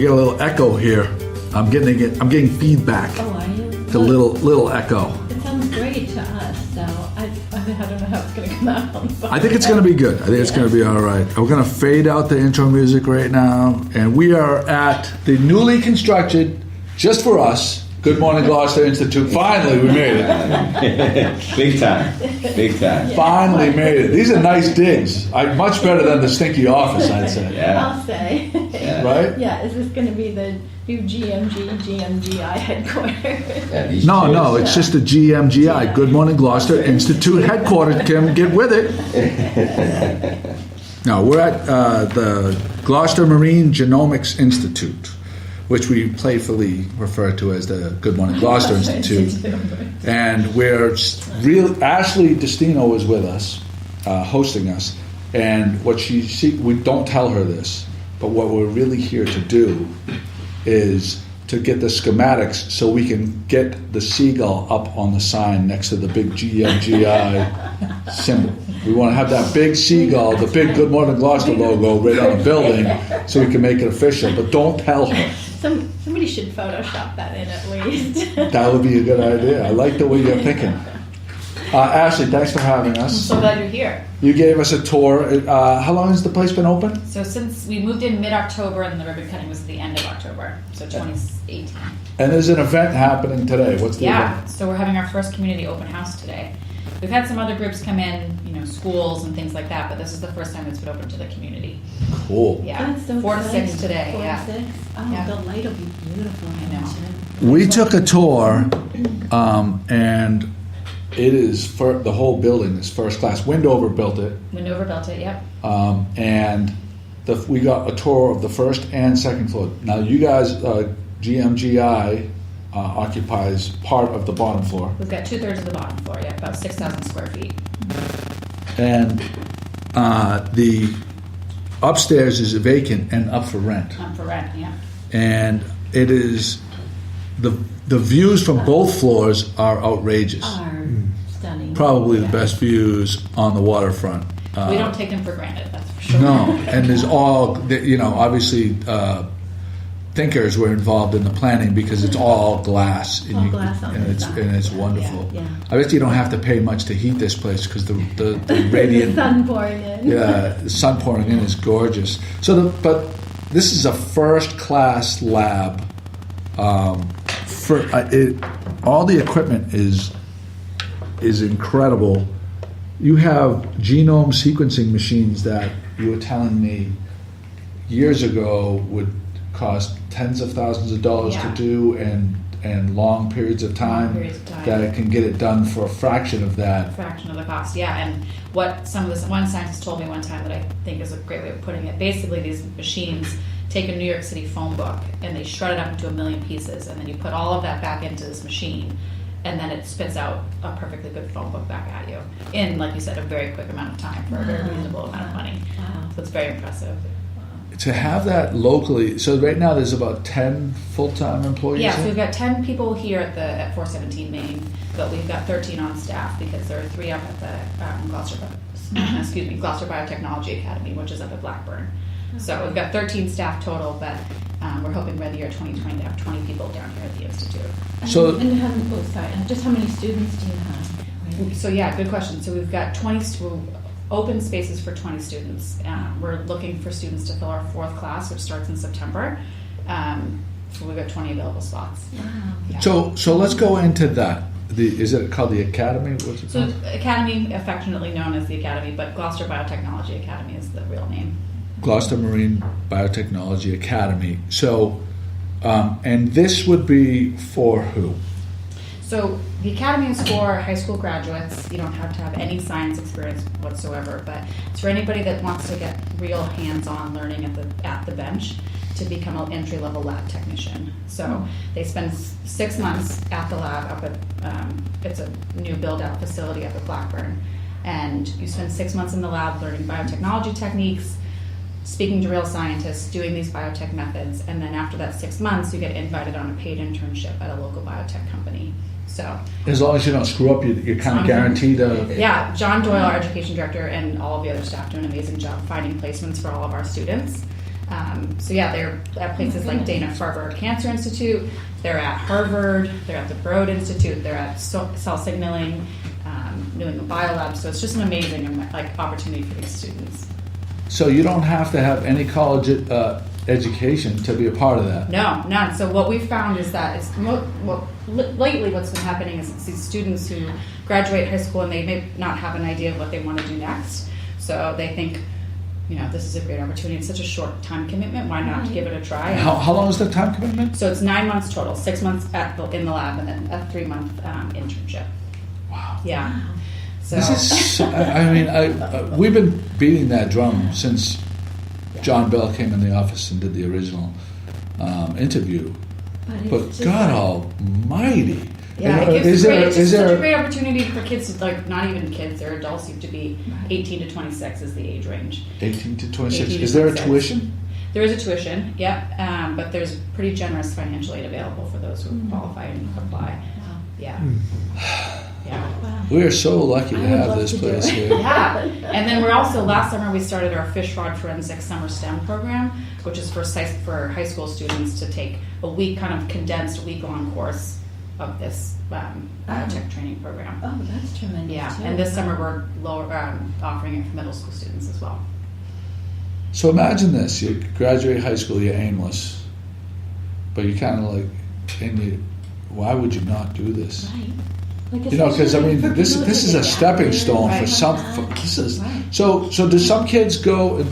get a little echo here. I'm getting feedback. Oh, are you? It's a little echo. It sounds great to us, so I don't know how it's going to come out on the phone. I think it's going to be good. I think it's going to be all right. We're going to fade out the intro music right now, and we are at the newly constructed, just for us, Good Morning Gloucester Institute. Finally, we made it. Big time. Big time. Yeah. Finally made it. These are nice digs. Much better than the stinky office, I'd say. Yeah. I'll say. Yeah. Right? Yeah, is this going to be the new GMGI headquarters? Yeah, these No, chairs. it's just the GMGI, Good Morning Gloucester Institute headquarters. Kim, get with it. No, we're at the Gloucester Marine Genomics Institute, which we playfully refer to as the Good Morning Gloucester Institute. And Ashley Destino is with us, hosting us. And we don't tell her this, but what we're really here to do is to get the schematics so we can get the seagull up on the sign next to the big GMGI symbol. We want to have that big seagull, the big Good Morning Gloucester logo right on the building so we can make it official. But don't tell her. Somebody should Photoshop that in at least. That would be a good idea. I like the way you're thinking. Ashley, thanks for having us. So glad you're here. You gave us a tour. How long has the place been open? So since we moved in mid-October and the ribbon cutting was at the end of October, so 2018. And there's an event happening today. What's the Yeah, event? so we're having our first community open house today. We've had some other groups come in, schools and things like that, but this is the first time it's been open to the community. Cool. Yeah, That's so 4 to 6 exciting. today. 4 yeah. to 6? Oh, Yeah. the light will be beautiful. I know. We took a tour, and it is the whole building is first class. Windover built it, Windover built it. Yep. and we got a tour of the first and second floor. Now, you guys, GMGI occupies part of the bottom floor, We've got 2/3 of the bottom floor. Yeah, about 6,000 square feet. and the upstairs is vacant and up for rent. For rent. Yeah. And it is the views from both floors are outrageous. Are stunning. Probably the best views on the waterfront. We don't take them for granted. That's for sure. No, and there's obviously thinkers were involved in the planning because it's all glass, All glass on the side. it's wonderful. Yeah. I bet you don't have to pay much to heat this place because the The radiant, sun pouring in. yeah, the sun pouring in is gorgeous. But this is a first class lab. All the equipment is incredible. You have genome sequencing machines that you were telling me years ago would cost tens of thousands of dollars to Yeah. do and long periods of time, that it can get it done for a fraction of that. Fraction of the cost, yeah. And what one scientist told me one time that I think is a great way of putting it, basically these machines take a New York City phone book and they shred it up into 1 million pieces, and then you put all of that back into this machine, and then it spits out a perfectly good phone book back at you in, like you said, a very quick amount of time for a very reasonable amount of money. Wow. So it's very impressive. To have that locally, so right now there's about 10 full-time employees. Yeah, so here? we've got 10 people here at 417 Main, but we've got 13 on staff because there are 3 up at the Gloucester Biotechnology Academy, which is up at Blackburn. So we've got 13 staff total, but we're hoping by the year 2020 to have 20 people down here at the Institute. So- Just how many students do you have? So yeah, good question. So we've got 20 open spaces for 20 students. We're looking for students to fill our 4th class, which starts in September. So we've got 20 available spots. Wow. Yeah. So let's go into that. Is it called the Academy? What's it So called? Academy, affectionately known as the Academy, but Gloucester Biotechnology Academy is the real name. Gloucester Marine Biotechnology Academy. So, and this would be for who? So the Academy is for high school graduates. You don't have to have any science experience whatsoever, but it's for anybody that wants to get real hands-on learning at the bench to become an entry-level lab technician. So they spend 6 months at the lab up at, it's a new build-out facility up at Blackburn, and you spend 6 months in the lab learning biotechnology techniques, speaking to real scientists, doing these biotech methods, and then after that 6 months, you get invited on a paid internship at a local biotech company. So, As long as you don't screw up, you're kind of guaranteed a... yeah, John Doyle, our education director, and all of the other staff do an amazing job finding placements for all of our students. So yeah, they're at places like Dana-Farber Cancer Institute, they're at Harvard, they're at the Broad Institute, they're at Cell Signaling, New England Biolab, so it's just an amazing opportunity for these students. So you don't have to have any college education to be a part of that? No, none. So what we found is that lately what's been happening is it's these students who graduate high school and they may not have an idea of what they want to do next. So they think, this is a great opportunity. It's such a short time commitment. Why not give it a try? How long is the time commitment? So it's 9 months total, 6 months in the lab, and then a 3-month internship. Wow. Yeah. So This is, we've been beating that drum since John Bell came in the office and did the original interview. But God almighty. yeah, it gives it's such a great opportunity for kids to, not even kids, they're adults, you have to be 18 to 26 is the age range. 18 to 26. 18 to Is there a 26. tuition? There is a tuition, yep, but there's pretty generous financial aid available for those who qualify and apply. Wow. Yeah. Yeah. Wow. We are so lucky to I would have love this to do place it. here. Yeah, and then we're also, last summer we started our fish rod forensic summer STEM program, which is for high school students to take a week, kind of condensed week-long course of this biotech training program. Oh, that's tremendous. Yeah, too. and this summer we're offering it for middle school students as well. So imagine this: you graduate high school, you're aimless, but you're kind of why would you not do this? Right. Like, Because especially for this people is that a get stepping active stone and for stuff some. like that. This is Right. so. Do some kids go and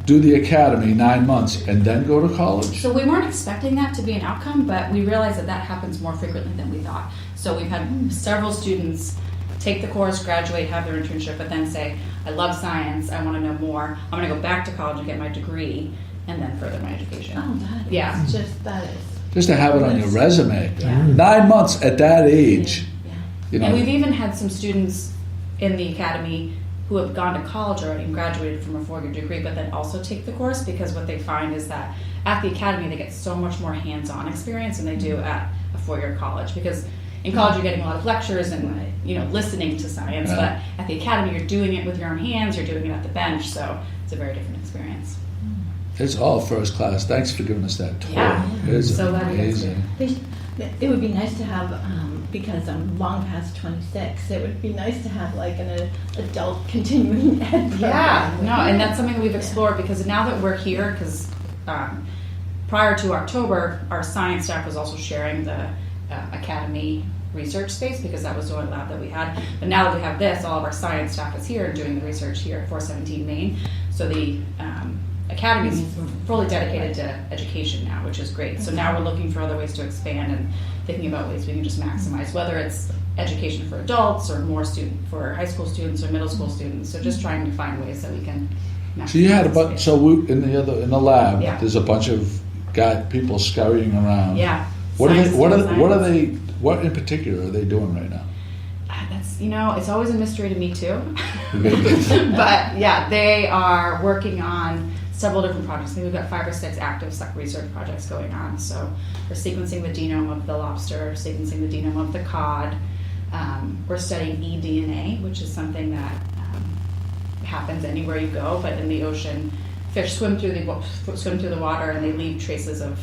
do the academy 9 months and then go to college? So we weren't expecting that to be an outcome, but we realized that happens more frequently than we thought. So we've had several students take the course, graduate, have their internship, but then say, I love science, I want to know more, I'm going to go back to college and get my degree, and then further my education. Oh, that is Yeah. that is. Just to have it on your resume. Yeah. 9 months at that age. Yeah. And we've even had some students in the academy who have gone to college already and graduated from a 4-year degree, but then also take the course, because what they find is that at the academy they get so much more hands-on experience than they do at a 4-year college. Because in college you're getting a lot of lectures and listening to science, Right. but at the academy you're doing it with your own hands, you're doing it at the bench, so it's a very different experience. It's all first class. Thanks for giving us that tour. Yeah. It's So glad you guys amazing. It would be nice to have, because I'm long past 26, it would be nice to have an adult continuing ed program. Yeah, no, and that's something that we've explored, because now that we're here, because prior to October, our science staff was also sharing the academy research space, because that was the only lab that we had. But now that we have this, all of our science staff is here doing the research here at 417 Main. So the academy is fully dedicated to education now, which is great. So now we're looking for other ways to expand and thinking about ways we can just maximize, whether it's education for adults or more for high school students or middle school students. So just trying to find ways that we can maximize. So you had a the bunch. space. So in the lab, Yeah. there's a bunch of people scurrying around. Yeah. What are Science, they? What are science. they? What in particular are they doing right now? That's, it's always a mystery to me too. Okay. But yeah, they are working on several different projects. I think we've got 5 or 6 active research projects going on. So we're sequencing the genome of the lobster, sequencing the genome of the cod. We're studying eDNA, which is something that happens anywhere you go, but in the ocean, fish swim through the water and they leave traces of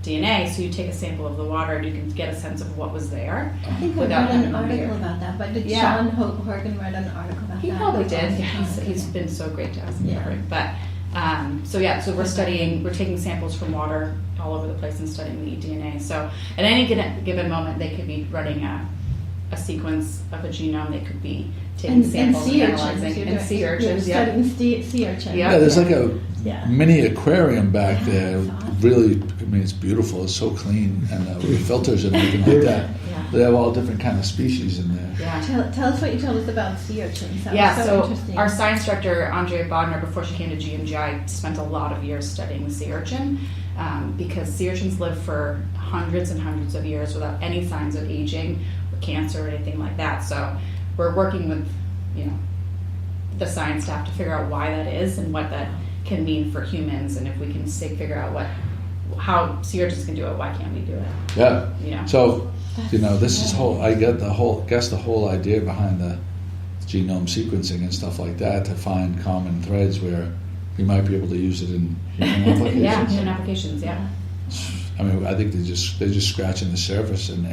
DNA. So you take a sample of the water and you can get a sense of what was there. I think I without read an having to be article here. about that, but did Yeah. Sean Horgan write an article about He that? probably did. Yeah. He's been so great to us. Yeah. But so we're taking samples from water all over the place and studying the eDNA. So at any given moment, they could be running a sequence of a genome. They could be taking samples and sea analyzing. urchins. And sea urchins, You're yeah. studying sea urchins. Yeah. Yeah, there's like a Yeah. mini aquarium back Yeah, there. it's awesome. Really, it's beautiful. It's so clean, and with filters and everything like that. Yeah. They have all different kind of species in there. Yeah. Tell us what you told us about sea urchins. That Yeah, was so interesting. our science director, Andrea Bodner, before she came to GMGI, spent a lot of years studying the sea urchin, because sea urchins live for hundreds and hundreds of years without any signs of aging or cancer or anything like that. So we're working with, the science staff to figure out why that is and what that can mean for humans, and if we can figure out how sea urchins can do it, why can't we do it? Yeah. So, this is guess the whole idea behind the genome sequencing and stuff like that, to find common threads where you might be able to use it in human applications. Yeah, human applications, yeah. I mean, I think they're just scratching the surface, and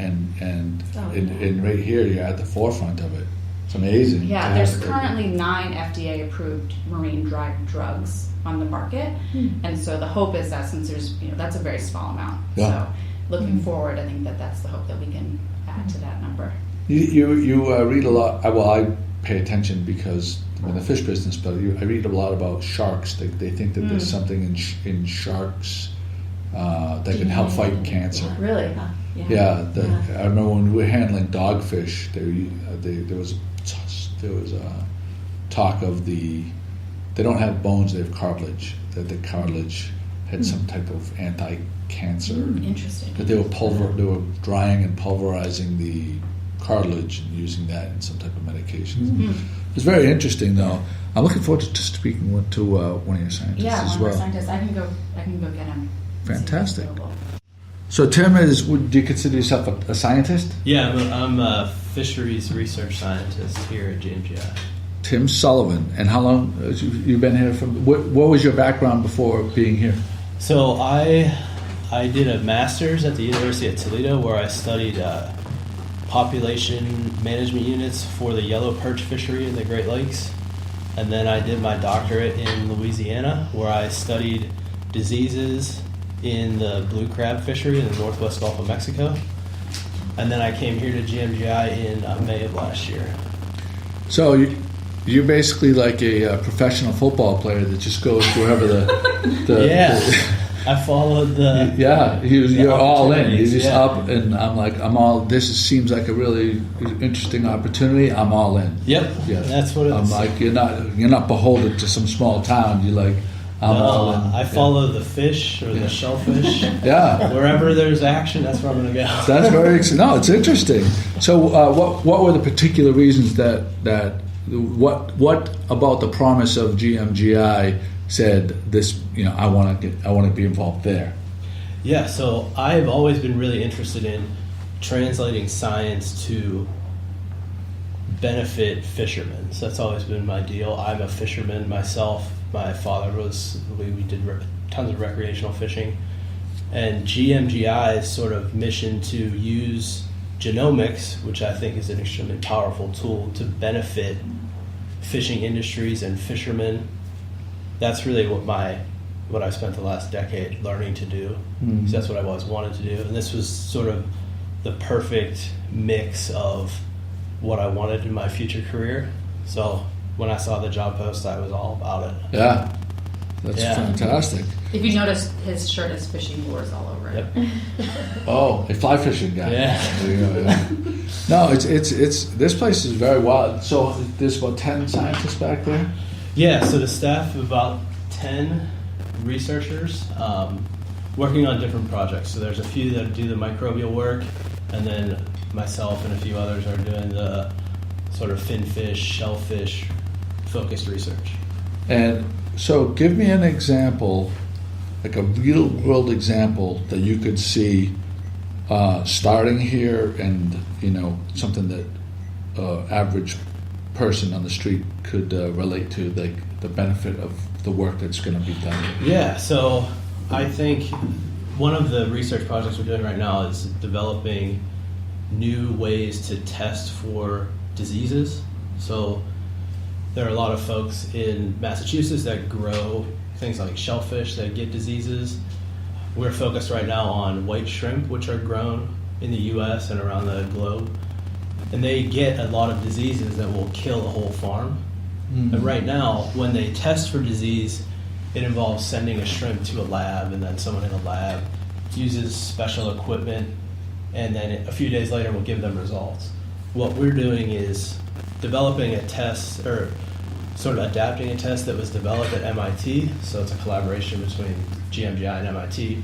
right here you're at the forefront of it. It's amazing. Yeah, to there's have it. currently 9 FDA-approved marine dried drugs on the market, and so the hope is that since there's, that's a very small amount. Yeah. So looking forward, I think that's the hope that we can add to that number. You read a lot. Well, I pay attention because I'm in the fish business, but I read a lot about sharks. They think that there's something in sharks that can help fight cancer. Really? Yeah, I remember when we were handling dogfish, there was talk of they don't have bones, they have cartilage. That the cartilage had some type of anti-cancer. Interesting. That they were drying and pulverizing the cartilage and using that in some type of medication. It's very interesting, though. I'm looking forward to speaking to one of your scientists Yeah, as one well. of our scientists. I can go get him. Fantastic. So Tim, do you consider yourself a scientist? Yeah, I'm a fisheries research scientist here at GMGI. Tim Sullivan. And how long have you been here from? What was your background before being here? So I did a master's at the University of Toledo where I studied population management units for the yellow perch fishery in the Great Lakes. And then I did my doctorate in Louisiana where I studied diseases in the blue crab fishery in the northwest Gulf of Mexico. And then I came here to GMGI in May of last year. So you're basically like a professional football player that just goes wherever I followed the you're all in. You're just yeah. up, and I'm like, seems like a really interesting opportunity. I'm all in. Yep, Yeah, that's what it I'm is. like, you're not beholden to some small town. You're like, I'm all in. I follow the fish or the shellfish. Yeah. Wherever there's action, that's where I'm going to go. That's very no. It's interesting. So, what were the particular reasons that what about the promise of GMGI said this? I want to be involved there. Yeah. So I've always been really interested in translating science to benefit fishermen. So that's always been my deal. I'm a fisherman myself. My father was. We did tons of recreational fishing, and GMGI's sort of mission to use genomics, which I think is an extremely powerful tool to benefit fishing industries and fishermen. That's really what I spent the last decade learning to do. Mm-hmm. So that's what I've always wanted to do, and this was sort of the perfect mix of what I wanted in my future career. So when I saw the job post, I was all about it. Yeah, that's fantastic. If you notice, his shirt has fishing lures all over it. Yep. Oh, a fly fishing guy. Yeah. There you go, yeah. No, it's this place is very wild. So there's about 10 scientists back there. Yeah, so the staff of about 10 researchers working on different projects. So there's a few that do the microbial work, and then myself and a few others are doing the sort of finfish, shellfish focused research. And so give me an example, like a real world example that you could see starting here and, something that average person on the street could relate to, like the benefit of the work that's going to be done. Yeah, so I think one of the research projects we're doing right now is developing new ways to test for diseases. So there are a lot of folks in Massachusetts that grow things like shellfish that get diseases. We're focused right now on white shrimp, which are grown in the US and around the globe. And they get a lot of diseases that will kill a whole farm. Mm-hmm. And right now, when they test for disease, it involves sending a shrimp to a lab, and then someone in the lab uses special equipment, and then a few days later will give them results. What we're doing is developing a test, or sort of adapting a test that was developed at MIT, so it's a collaboration between GMGI and MIT,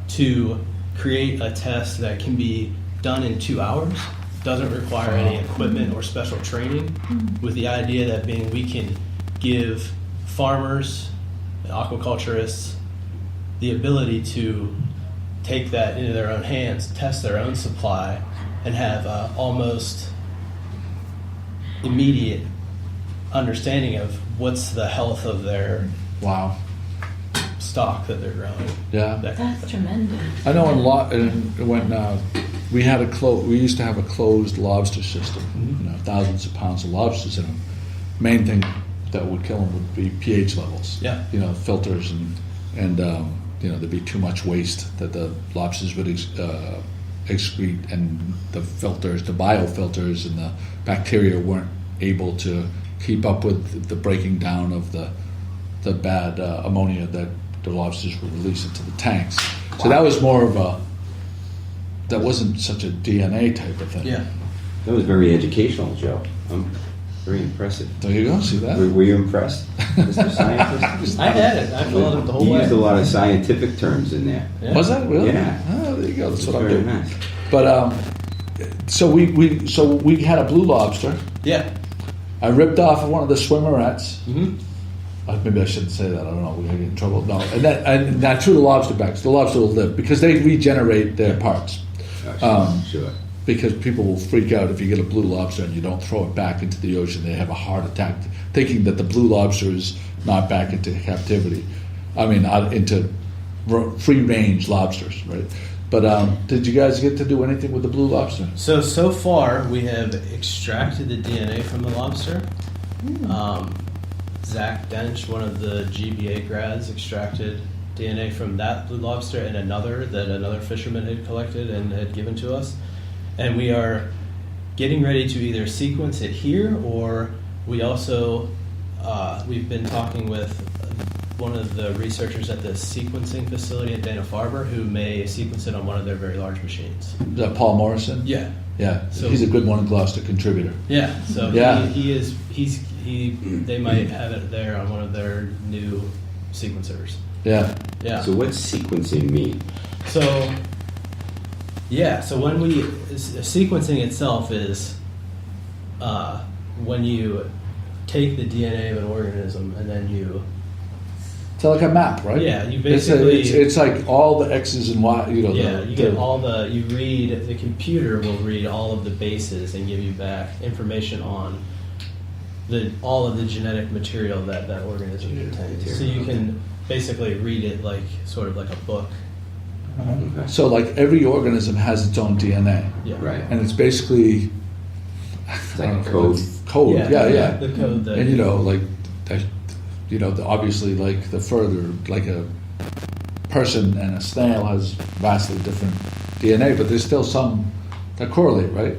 to create a test that can be done in 2 hours, doesn't require any equipment or special training, with the idea that we can give farmers and aquaculturists the ability to take that into their own hands, test their own supply, and have almost immediate understanding of what's the health of their Wow. stock that they're growing. Yeah. That's tremendous. I know when we used to have a closed lobster system, thousands of pounds of lobsters in them. Main thing that would kill them would be pH levels. Yeah. Filters and there'd be too much waste that the lobsters would excrete, and the filters, the biofilters, and the bacteria weren't able to keep up with the breaking down of the bad ammonia that the lobsters would release into the tanks. So that was more of that wasn't such a DNA type of thing. Yeah. That was very educational, Joe. Very impressive. There you go, see that? Were you impressed, Mr. Scientist? I had it. I followed it the whole You way. used a lot of scientific terms in there. Yeah. Was that really? Yeah. Oh, there you go. That's It's what I'm very doing. nice. But so we had a blue lobster. Yeah. I ripped off one of the swimmerettes. Mm-hmm. Maybe I shouldn't say that. I don't know. We're gonna get in trouble. No, and I threw the lobster back. So the lobster will live because they regenerate their parts. Sure. Because people will freak out if you get a blue lobster and you don't throw it back into the ocean. They have a heart attack thinking that the blue lobster is not back into captivity. Into free range lobsters, right? But did you guys get to do anything with the blue lobster? So far, we have extracted the DNA from the lobster. Zach Dench, one of the GBA grads, extracted DNA from that blue lobster and another that another fisherman had collected and had given to us. And we are getting ready to either sequence it here, or we also, we've been talking with one of the researchers at the sequencing facility at Dana-Farber who may sequence it on one of their very large machines. Is that Paul Morrison? Yeah. Yeah. So- He's a good one, Gloucester contributor. Yeah, so Yeah. they might have it there on one of their new sequencers. Yeah. Yeah. So what's sequencing mean? So when sequencing itself is when you take the DNA of an organism and then you It's like a map, right? Yeah, you basically- it's like all the X's and Y. You get the computer will read all of the bases and give you back information on all of the genetic material that organism contains. So you can basically read it like sort of like a book. Okay. So like every organism has its own DNA, Yeah. Right. and it's basically It's like a code. Code. Yeah. The code that And obviously, like the further, like a person and a snail has vastly different DNA, but there's still some that correlate, right?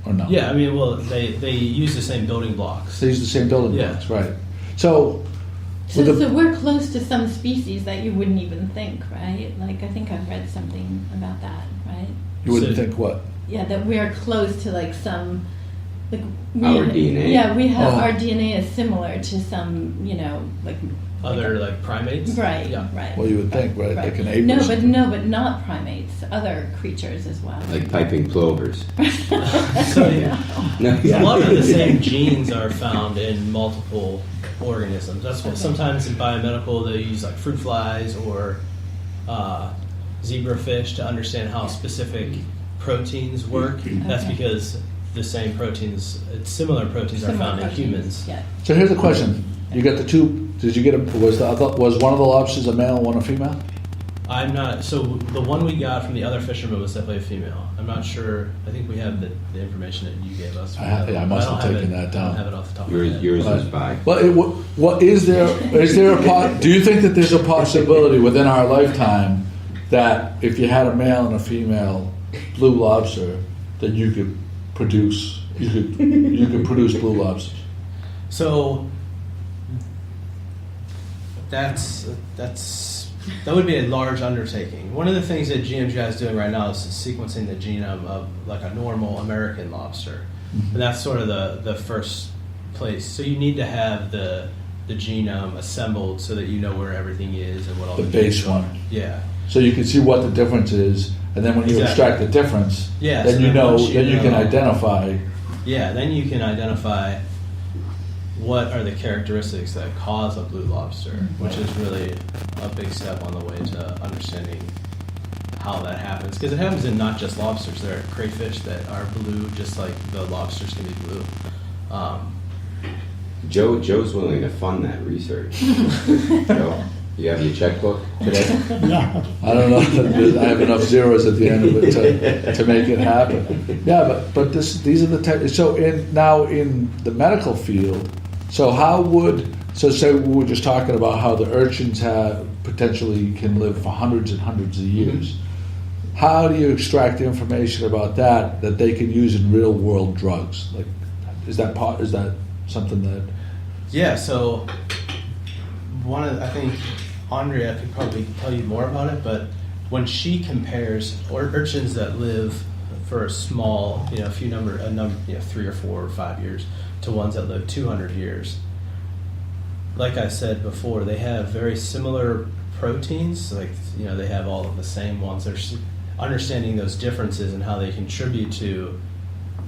Or no? Yeah, they use the same building blocks. They use the same building Yeah. blocks, right? So, So, with the- so we're close to some species that you wouldn't even think, right? Like I think I've read something about that, right? you wouldn't So- think what? Yeah, that we're close to like some. Like Our DNA? Yeah, we have Oh. our DNA is similar to some, like Other like primates. right, Yeah. right. Well, you would think, right? Like an ape. No, or but something. not primates. Other creatures as well. Like piping plovers. So yeah. No, A lot of the same genes are found in multiple organisms. That's what sometimes in biomedical they use like fruit flies or zebrafish to understand how specific proteins work. That's Okay. because the same proteins, similar proteins, are found in humans. Yeah. So here's a question: you got the two? Did you get was one of the lobsters a male and one a female? I'm not. So the one we got from the other fisherman was definitely a female. I'm not sure. I think we have the information that you gave us. I must have don't taken it- that I down. don't have it off the top of my head. Yours Right. is by. Well, what is there a do you think that there's a possibility within our lifetime that if you had a male and a female blue lobster, that you could produce blue lobsters? So that would be a large undertaking. One of the things that GMGI is doing right now is sequencing the genome of like a normal American lobster, and that's sort of the first place. So you need to have the genome assembled so that you know where everything is and what all The the base genes are. one. Yeah. So you can see what the difference is, and then when you Exactly. extract the difference, Yeah, then so you then know, once you then you can know- identify. Yeah, then you can identify what are the characteristics that cause a blue lobster, which is really a big step on the way to understanding how that happens. Because it happens in not just lobsters. There are crayfish that are blue, just like the lobsters can be blue. Joe's willing to fund that research. Joe, you have your checkbook today? I don't know. I have enough zeros at the end of it to make it happen. Yeah, but these are the so now in the medical field. So say we were just talking about how the urchins potentially can live for hundreds and hundreds of years. Mm-hmm. How do you extract the information about that they can use in real world drugs? Like, is that something that? Yeah. So I think Andrea could probably tell you more about it, but when she compares urchins that live for a small, a few number, 3 or 4 or 5 years, to ones that live 200 years. Like I said before, they have very similar proteins. Like, they have all of the same ones. They're understanding those differences and how they contribute to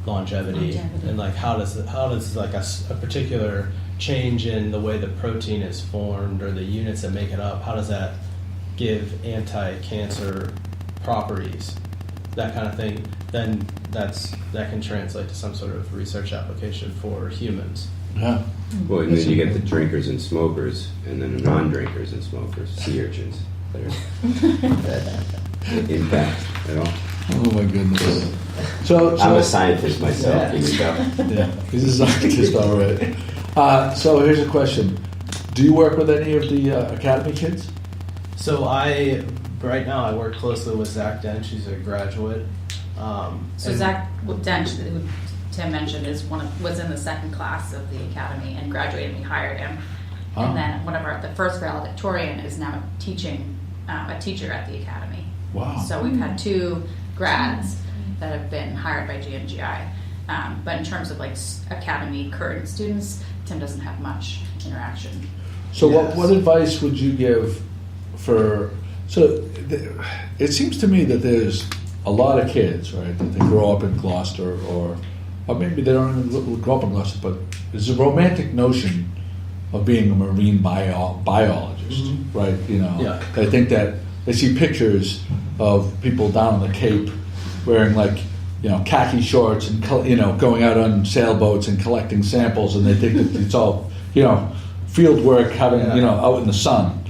longevity. And like how does like a particular change in the way the protein is formed or the units that make it up, how does that give anti-cancer properties, that kind of thing, then that can translate to some sort of research application for humans. Yeah. Well, and then you get the drinkers and smokers, and then the non-drinkers and smokers, sea urchins that impact at all. Oh my goodness. So I'm a scientist myself. Yeah. You can tell. Yeah, he's a scientist, all right. So here's a question: do you work with any of the academy kids? So right now I work closely with Zach Dench. He's a graduate. So Zach Dench, who Tim mentioned, was in the second class of the academy and graduated, and we hired him. Oh. And then the first valedictorian is now teaching a teacher at the academy. Wow. So we've had 2 grads that have been hired by GNGI. But in terms of like academy current students, Tim doesn't have much interaction. So Yes. what advice would you give for? It seems to me that there's a lot of kids, right, that they grow up in Gloucester, or maybe they don't even grow up in Gloucester, but there's a romantic notion of being a marine biologist, Mm-hmm. right? Yeah. They think that they see pictures of people down on the Cape wearing like khaki shorts and going out on sailboats and collecting samples, and they think that it's all field work, having out in the sun.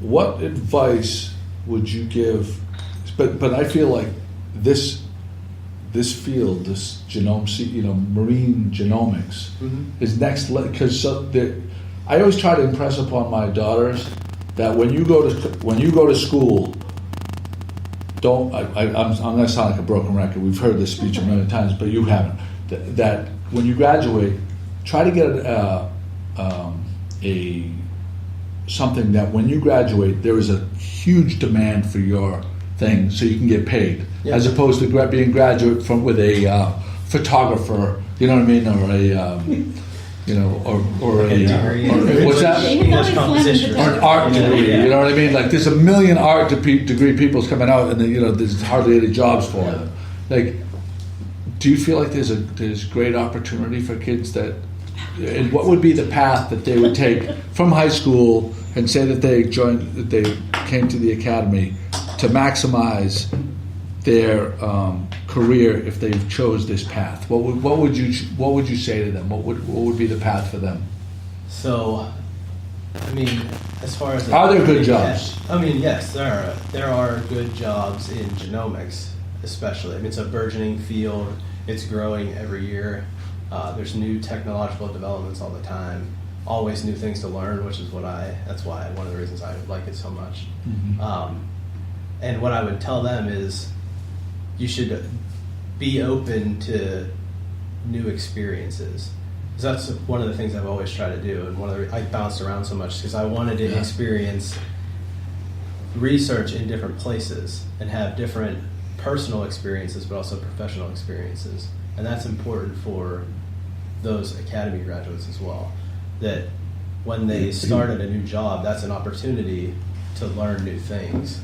What advice would you give? But I feel like this field, this marine genomics, is next because I always try to impress upon my daughters that when you go to school, I'm going to sound like a broken record. We've heard this speech a million times, but you haven't. That when you graduate, try to get something that when you graduate, there is a huge demand for your thing, so you can get paid, as opposed to being graduate with a photographer. You know what I mean, or a what's that? English composition. Or an art degree, you know what I mean? Like there's a million art degree people's coming out, and there's hardly any jobs for them. Like, do you feel like there's great opportunity for kids that? And what would be the path that they would take from high school and say that they came to the academy to maximize their career if they chose this path? What would you say to them? What would be the path for them? So, I mean, as far as are there good jobs? I mean, yes, there are good jobs in genomics, especially. I mean, it's a burgeoning field. It's growing every year. There's new technological developments all the time. Always new things to learn, which is that's why one of the reasons I like it so much. Mm-hmm. And what I would tell them is you should be open to new experiences. Because that's one of the things I've always tried to do, and I bounced around so much because I wanted to experience research in different places and have different personal experiences, but also professional experiences. And that's important for those academy graduates as well. That when they start at a new job, that's an opportunity to learn new things.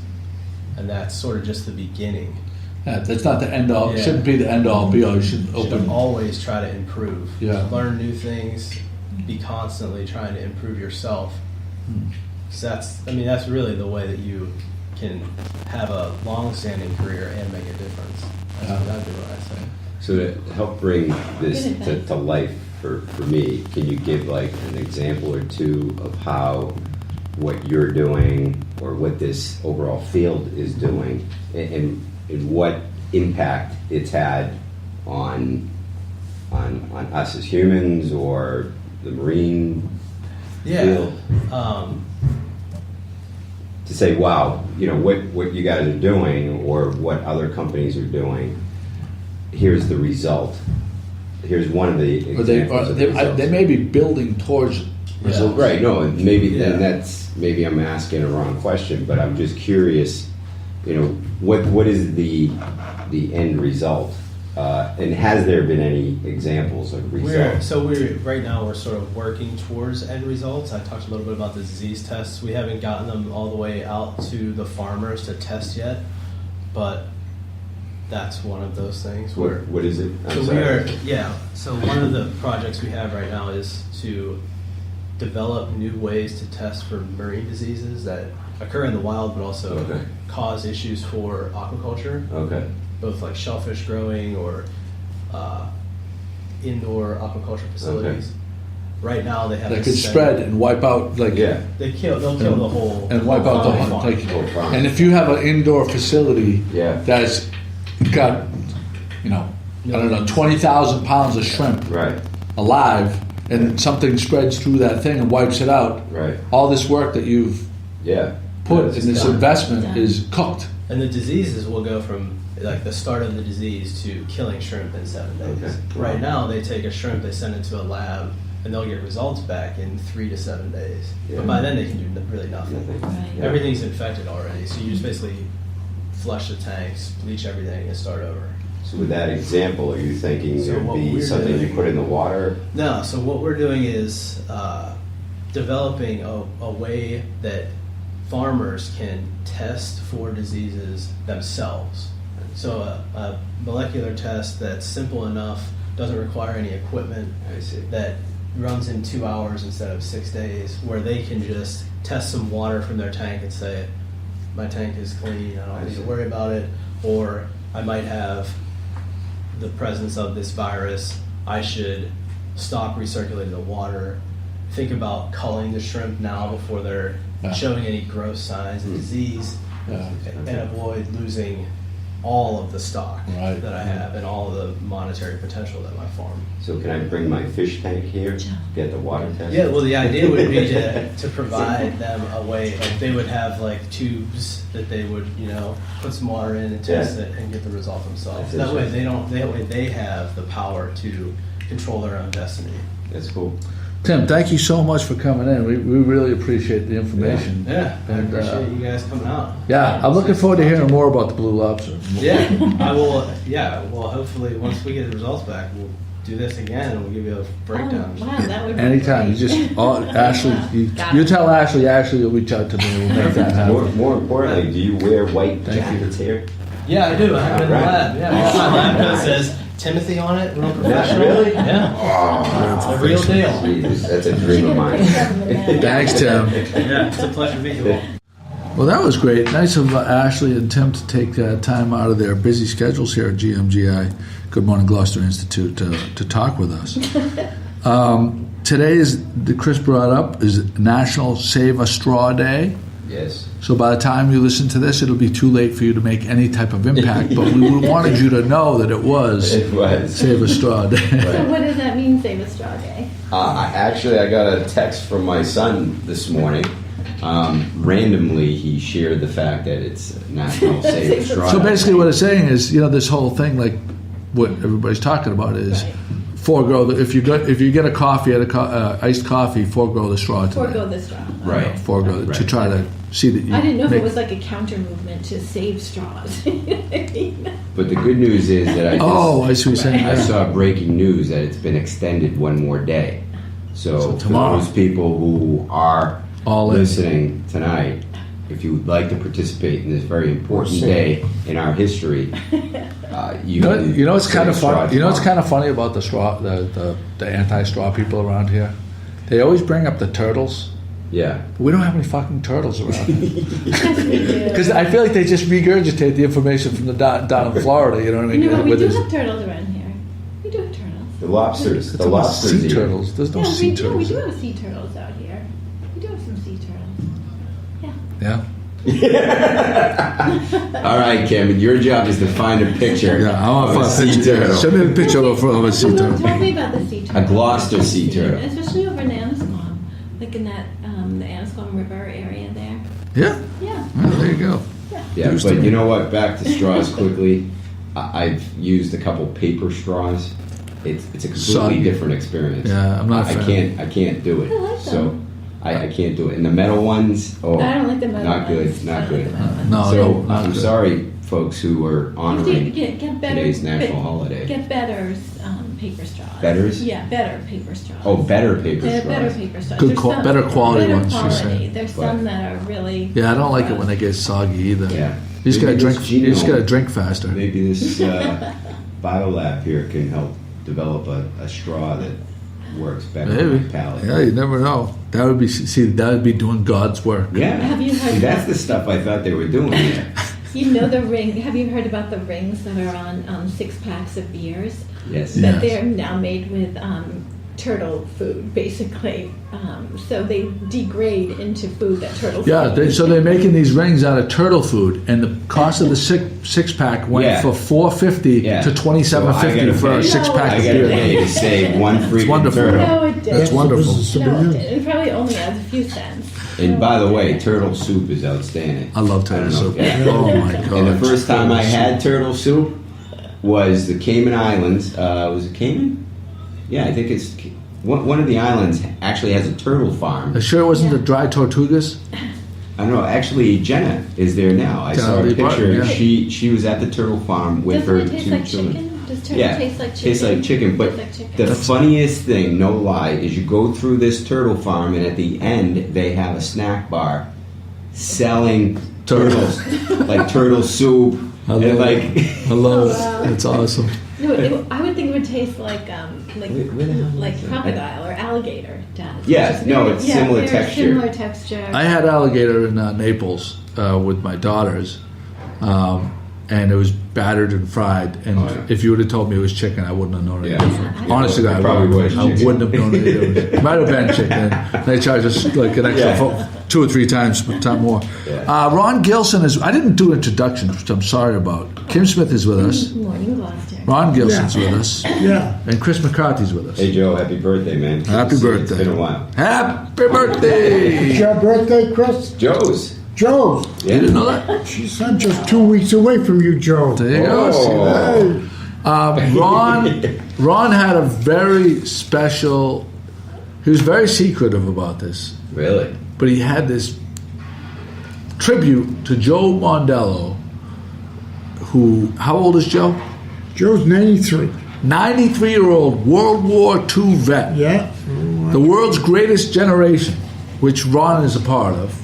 And that's sort of just the beginning. Yeah, that's not the end all. Yeah. It shouldn't be the end all be all. You should You should open. always try to improve. Yeah. Learn new things. Be constantly trying to improve yourself. Because that's really the way that you can have a long-standing career and make a difference. That'd be what I say. So to help bring this Good advice. to life for me, can you give like an example or two of how what you're doing or what this overall field is doing and what impact it's had on us as humans or the marine field? To say, wow, what you guys are doing or what other companies are doing, here's the result. Here's one of the examples of the results. They may be building towards results. Right, no, and maybe Yeah. then maybe I'm asking a wrong question, but I'm just curious, what is the end result? And has there been any examples of results? Right now we're sort of working towards end results. I talked a little bit about the disease tests. We haven't gotten them all the way out to the farmers to test yet, but that's one of those things. What is it? I'm So sorry. So one of the projects we have right now is to develop new ways to test for marine diseases that occur in the wild, but also Okay. cause issues for aquaculture, Okay. both like shellfish growing or indoor aquaculture facilities. Right now they have That a could center- spread and wipe out, like, Yeah. They'll kill the whole and wipe out the farm. whole, like, Whole farm. and if you have an indoor facility Yeah. that's got, I don't know, 20,000 pounds of shrimp Right. alive, and something spreads through that thing and wipes it out, Right. all this work that you've Yeah. put It's in this done. investment Done. is cooked. And the diseases will go from like the start of the disease to killing shrimp in 7 days. Okay. Right now, they take a shrimp, they send it to a lab, and they'll get results back in 3 to 7 days. Yeah. But by then, they can do really nothing. Nothing. Right. Yeah. Everything's infected already, so you just basically flush the tanks, bleach everything, and start over. So with that example, are you thinking So there'd what be we're something you doing- put in the water? No, so what we're doing is developing a way that farmers can test for diseases themselves. So a molecular test that's simple enough, doesn't require any equipment, I see. that runs in 2 hours instead of 6 days, where they can just test some water from their tank and say, my tank is clean, I don't I need to see. worry about it, or I might have the presence of this virus, I should stop recirculating the water, think about culling the shrimp now before they're Yeah. showing any gross signs of disease, Yeah. and avoid losing all of the stock Right. that I have and all of the monetary potential that my farm. So can I bring my fish tank here, get the water test? Yeah, well, the idea would be to provide them a way, like they would have like tubes that they would, put some water in and test it and get the result themselves. That's That way they have the power to control their own destiny. That's cool. Tim, thank you so much for coming in. We really appreciate the information. Yeah, I And, appreciate you guys coming out. Yeah, I'm looking forward to hearing more about the Blue Lobster. Yeah, I will. Yeah, well, hopefully once we get the results back, we'll do this again and we'll give you a breakdown. Oh, wow, that would be Anytime. great. You just, Ashley, you tell Ashley will reach out to me and we'll make that happen. More importantly, do you wear white Thank you. jackets here? Yeah, I do. I have it in the Right. lab. Yeah, I got my lab coat says Timothy on it. Real professional. Really? Yeah, Oh, the real deal. Jesus, that's a dream of mine. Thanks, Tim. Yeah, it's a pleasure to meet you all. Well, that was great. Nice of Ashley and Tim to take time out of their busy schedules here at GMGI, Good Morning Gloucester Institute, to talk with us. Today, Chris brought up, is National Save a Straw Day. Yes. So by the time you listen to this, it'll be too late for you to make any type of impact. But we wanted you to know that it was It was. Save a Straw Day. So what does that mean, Save a Straw Day? I got a text from my son this morning. Randomly, he shared the fact that it's National Save a Straw So Day. basically, what it's saying is, this whole thing, like what everybody's talking about, is Right. forego the, if you get a coffee at iced coffee, forego the straw. Today. Forgo the straw. Right. Forego to Right. try to see that you. I didn't know if make- it was like a counter movement to save straws. But the good news is that I just, Oh, I see what you're saying. I saw breaking news that it's been extended one more day. So So for tomorrow. those people who are All in. listening tonight, if you would like to participate in this very important day in our history, you can It's kind of save straw funny. It's tomorrow. kind of funny about the straw, the anti-straw people around here. They always bring up the turtles. Yeah. But we don't have any fucking turtles around. Yes, we do. Because I feel like they just regurgitate the information from the down in Florida. You know what I mean? No, but we With do this- have turtles around here. The lobsters. It's The about lobsters. sea eat. turtles. There's no sea we turtles. do have sea turtles out here. We do have some sea turtles. Yeah. Yeah. All right, Kim. Your job is to find a picture. Yeah, I want of to a find a sea picture. turtle. Show me a picture of a sea Someone turtle. told me about the sea turtle. Gloucester sea turtle. Especially over in Annisquam, like in that the Annisquam River area there. Yeah. Yeah. Well, there you go. Yeah, Used but to- you know what? Back to straws quickly. I've used a couple paper straws. It's a completely Soggy. different experience. Yeah, I'm not a I fan. can't do it. I like So them. I can't do it. And the metal ones. Oh, I don't like the metal not good. ones. I Not don't good. like the metal ones. No, So no, not I'm good. sorry, folks who are honoring Get better, today's national get- holiday. Get better paper straws. Betters? Yeah, better paper straws. Oh, better paper They're straws. better paper straws. Good There's qua- some- better quality ones, she's quality. saying. There's But- some that are really. Yeah, I don't like it when they get soggy either. Yeah. You just Maybe gotta drink. this You just genome- gotta drink faster. Maybe this biolab here can help develop a straw that works better on Maybe. my palate. Yeah, you never know. That would be that would be doing God's work. Yeah. Have you heard See, that's about- the stuff I thought they were doing here. You know the ring. Have you heard about the rings that are on 6 packs of beers? Yes. Yeah. That they're now made with turtle food, basically. So they degrade into food that turtles Yeah, eat. so they're making these rings out of turtle food, and the cost of the six pack went Yeah. from $4.50 Yeah. to $27.50 So for I a gotta 6 pay- pack I of gotta beer. pay to save one freaking wonderful. turtle. No, it didn't. That's wonderful. No, it didn't. It probably only adds a few cents. And by the way, turtle soup is outstanding. I love turtle don't know. soup. Yeah. Oh my god! And the first time I had turtle soup was the Cayman Islands. Was it Cayman? Yeah, I think it's one of the islands actually has a turtle farm. It sure wasn't the dry tortugas. I don't know. Actually, Jenna is there now. I saw a Lee Barton, picture. yeah. She was at the turtle farm with Doesn't her it taste two like children. chicken? Does turtle Yeah, taste like chicken? tastes like chicken. But Tastes like the chicken. funniest thing, no lie, is you go through this turtle farm, and at the end they have a snack bar selling turtles, like turtle soup, I love and like. it. I love it. It's awesome. No, I would think it would taste like Where the hell is that? crocodile or alligator does. Yeah, Which is no, very- it's similar very texture. Similar texture. I had alligator in Naples with my daughters, and it was battered and fried. And Oh, yeah. if you would have told me it was chicken, I wouldn't have known it. Yeah. Yeah. Honestly, It I probably was chicken. wouldn't have known it. It might have been chicken. They charge us like an extra Yeah. 2 or 3 times more. Yeah. Ron Gilson is. I didn't do introductions, which I'm sorry about. Kim Smith is with us. Morning Gloucester. Ron Gilson's with us. Yeah. And Chris McCarthy's with us. Hey Joe, happy birthday, man! Happy It's birthday. been a while. Happy birthday! It's your birthday, Chris? Joe's. Joe. You didn't know that? She's not just 2 weeks away from you, Joe. There you go. See that? Oh. Ron had a very special. He was very secretive about this, Really? but he had this tribute to Joe Mondello. Who? How old is Joe? Joe's 93. 93-year-old World War II vet. Yeah. The world's greatest generation, which Ron is a part of.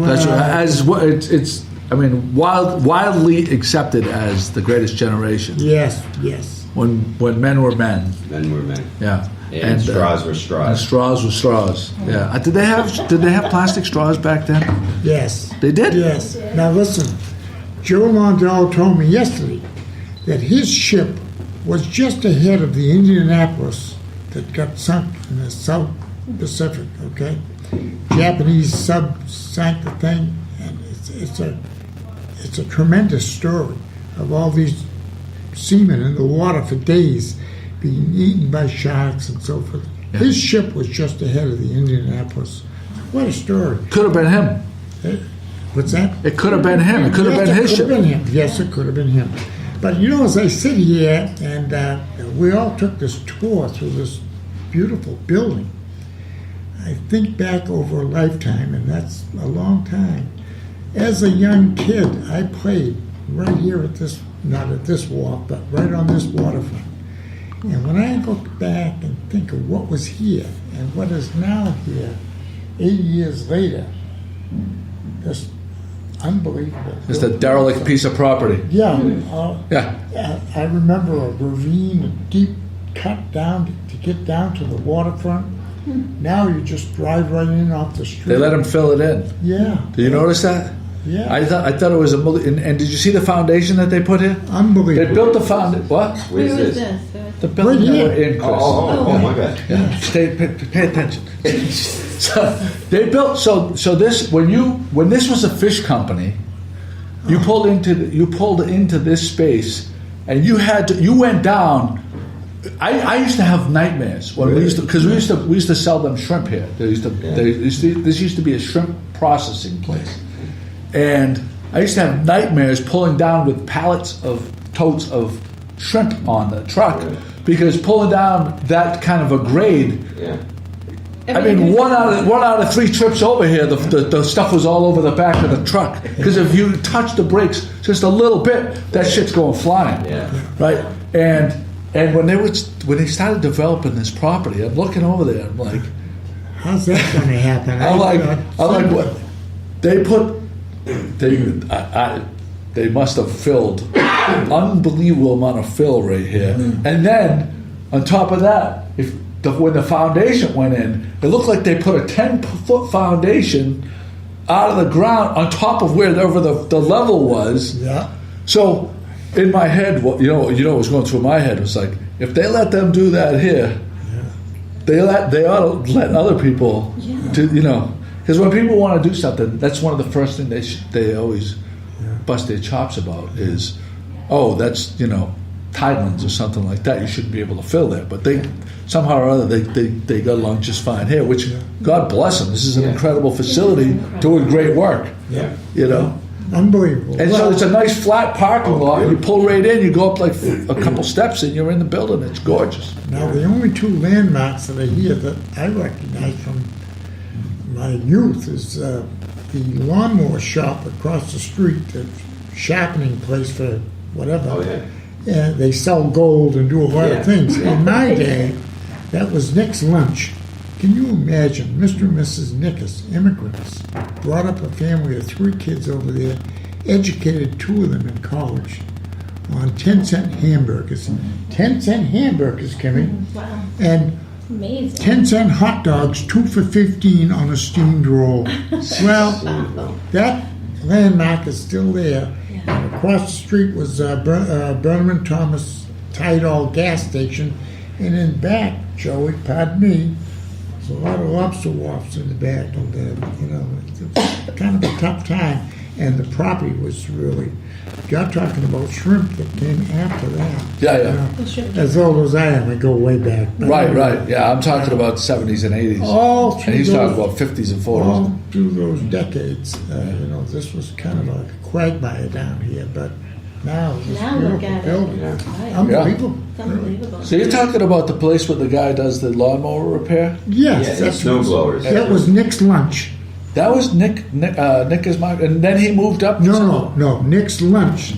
That's as it's. I mean, wildly accepted as the greatest generation. Yes, yes. When men were men. Men were men. Yeah. And straws were And straws. straws were straws. Yeah. Did they have plastic straws back then? Yes. They did? Yes. Now listen, Joe Mondello told me yesterday that his ship was just ahead of the Indianapolis that got sunk in the South Pacific, okay? Japanese sub sank the thing, and it's a tremendous story of all these seamen in the water for days being eaten by sharks and so forth. Yeah. His ship was just ahead of the Indianapolis. What a story. Could have been him. What's that? It could have been him. It could have Yes, been it his could ship. have been him. Yes, it could have been him. But you know, as I sit here and we all took this tour through this beautiful building, I think back over a lifetime, and that's a long time. As a young kid, I played right here at this, not at this wharf, but right on this waterfront. And when I look back and think of what was here and what is now here, 80 years later, just unbelievable. Just a derelict piece of property. Yeah, Yeah. I remember a ravine, a deep cut down to get down to the waterfront. Now you just drive right in off the street. They let him fill it in. Yeah. Do you notice that? Yeah. I thought it was and did you see the foundation that they put here? They Unbelievable. built the foundation. What? What is Where was this? this? The building Right that we're here. in, Chris. Oh, my God. Yeah. Pay attention. So they built so this when this was a fish company, you pulled into this space, and you went down. I used to have nightmares when we used to sell them shrimp here. This used to be a shrimp processing place, and I used to have nightmares pulling down with totes of shrimp on the truck, because pulling down that kind of a grade. Yeah. I mean, one out of 3 trips over here, the stuff was all over the back of the truck. Because if you touch the brakes just a little bit, that shit's going flying. Yeah. Right? And when they started developing this property, I'm looking over there. I'm like, How's that going to happen? I'm like, what? They must have filled unbelievable amount of fill right here. And then on top of that, when the foundation went in, it looked like they put a 10-foot foundation out of the ground on top of wherever the level was. Yeah. So in my head, what was going through my head was like, if they let them do that here, they ought to let other people do. Because when people want to do something, that's one of the first things they always bust their chops about is, that's Tidelands or something like that. You shouldn't be able to fill there, but they somehow or other they got along just fine here. Which God bless them. This is an incredible facility doing great work. Yeah. Unbelievable. And so it's a nice flat parking lot. You pull right in, you go up like a couple steps, and you're in the building. It's gorgeous. Now, the only 2 landmarks that are here that I recognize from my youth is the lawnmower shop across the street, the sharpening place for whatever. Oh, yeah. And they sell gold and do a lot of things. In my day, that was Nick's Lunch. Can you imagine Mr. and Mrs. Nickus, immigrants, brought up a family of 3 kids over there, educated 2 of them in college on 10-cent hamburgers. 10-cent hamburgers, Kimmy. Wow. And Amazing. 10-cent hot dogs, 2 for $15 on a steamed roll. Well, that landmark is still there. And across the street was Burnham Thomas Tidal gas station, and in back, Joey, pardon me, there's a lot of lobster wharfs in the back, and it was kind of a tough time. And the property was really, you're talking about shrimp that came after that. Yeah. As old as I am, I go way back. Right. Yeah, I'm talking about 70s and 80s. All through And he's talking those- about 50s and 40s. All through those decades, this was kind of like a quagmire down here, but now it's Now beautiful look at it. building. Right. Unbelievable. It's unbelievable. So you're talking about the place where the guy does the lawnmower repair? Yes, Yeah, that's snow blowers. That was Nick's Lunch. That was Nick is my, and then he moved up. No, Nick's Lunch.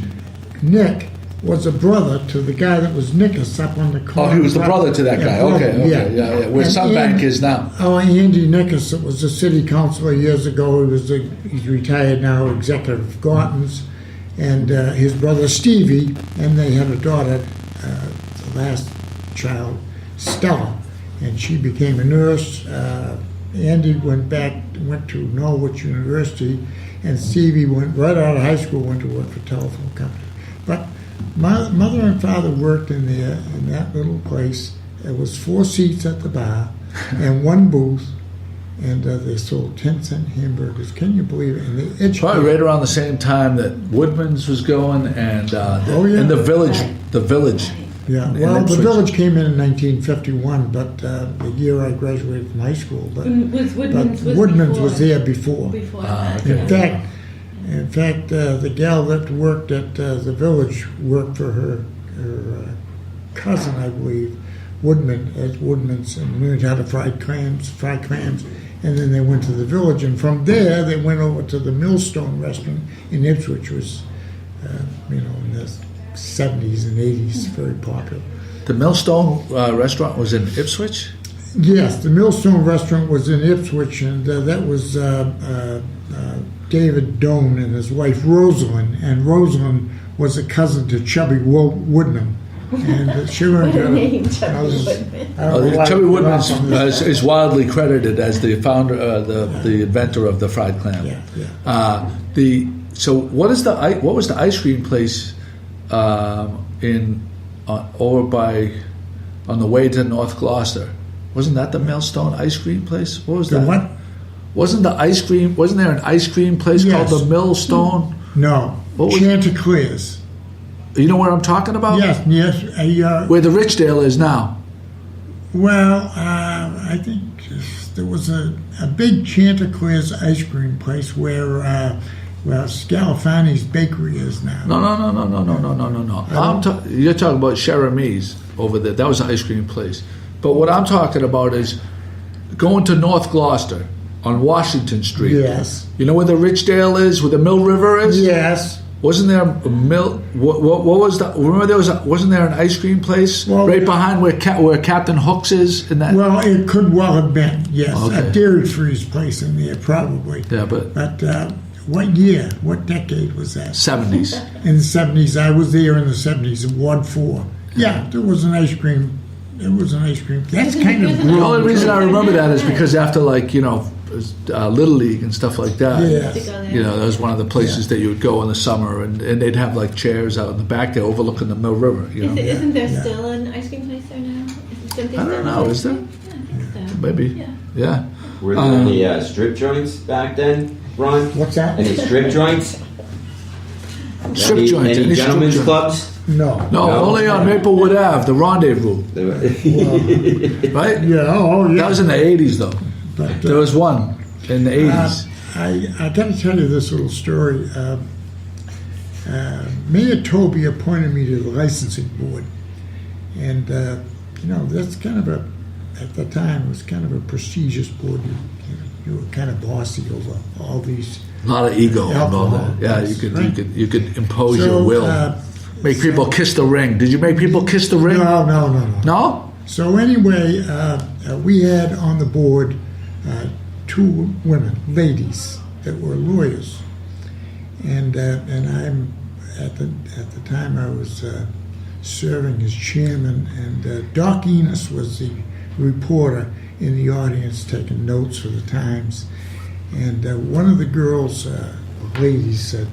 Nick was a brother to the guy that was Nickus up on the corner. Oh, he was the brother to that guy. Okay, yeah. Where And Sunbank is now. Oh, Andy Nickus, that was a city councilor years ago. He's retired now, executive of Gorton's, and his brother Stevie, and they had a daughter, the last child, Stella, and she became a nurse. Andy went to Norwich University, and Stevie went right out of high school, went to work for a telephone company. But my mother and father worked in that little place. There was 4 seats at the bar and 1 booth, and they sold 10-cent hamburgers. Can you believe it? And they educated. Probably right around the same time that Woodman's was going, and and the village. Yeah, in well, the Ipswich. village came in 1951, but the year I graduated from high school. But Woodman's was there before. Before Ah, that. In fact, the gal that worked at the village worked for her cousin, I believe, Woodman, at Woodman's, and learned how to fry clams, and then they went to the village, and from there they went over to the Millstone restaurant in Ipswich, which was, in the 70s and 80s, very popular. The Millstone restaurant was in Ipswich? Yes, the Millstone restaurant was in Ipswich, and that was David Doan and his wife Rosalind, and Rosalind was a cousin to Chubby Woodman, And she learned how Name to. Chubby Woodman. Chubby Woodman is widely credited as the founder, the inventor of the fried clam. Yeah. So what was the ice cream place over by on the way to North Gloucester? Wasn't that the Millstone ice cream place? What was The that? what? Wasn't there an ice cream place Yes. called the Millstone? No. What was- Chanticleers. You know where I'm talking about? Yes. Where the Richdale is now. Well, I think there was a big Chanticleer's ice cream place where Scalafani's Bakery is now. No. You're talking about Ciaramitaro over there. That was an ice cream place. But what I'm talking about is going to North Gloucester on Washington Street. Yes. You know where the Richdale is, where the Mill River is? Yes. Wasn't there a mill? What was that? Remember wasn't there an ice cream place right behind where Captain Hooks is? In that? Well, it could well have been, yes. Okay. A dairy freeze place in there, probably. Yeah, but what year, what decade was that? 70s. In the 70s. I was there in the 70s, in Ward 4. Yeah, there was an ice cream. It was an ice cream. That's kind of The only reason I remember that is because after Little League and stuff like that. Yeah. That was one of the places that you would go in the summer, and they'd have like chairs out in the back there overlooking the Mill River. Isn't there still an ice cream place there now? I don't know. Is there? Yeah, Maybe. Yeah. Were there any strip joints back then, Ron? What's that? Any strip joints? Strip joints. Any Any strip gentlemen's joint? clubs? No. No, only on Maplewood Ave, the Rendezvous, right? Yeah, That was in the 80s, though. But, There was one in the 80s. I got to tell you this little story. Mayor Toby appointed me to the licensing board, and that's kind of at the time it was kind of a prestigious board. You were kind of bossy over all these. A lot of ego and all that. Yeah, you could impose your will. Make people kiss the ring. Did you make people kiss the ring? No. No? So anyway, we had on the board 2 women, ladies, that were lawyers, and I'm at the time I was serving as chairman, and Doc Enos was the reporter in the audience taking notes for the Times, and one of the girls, ladies, said,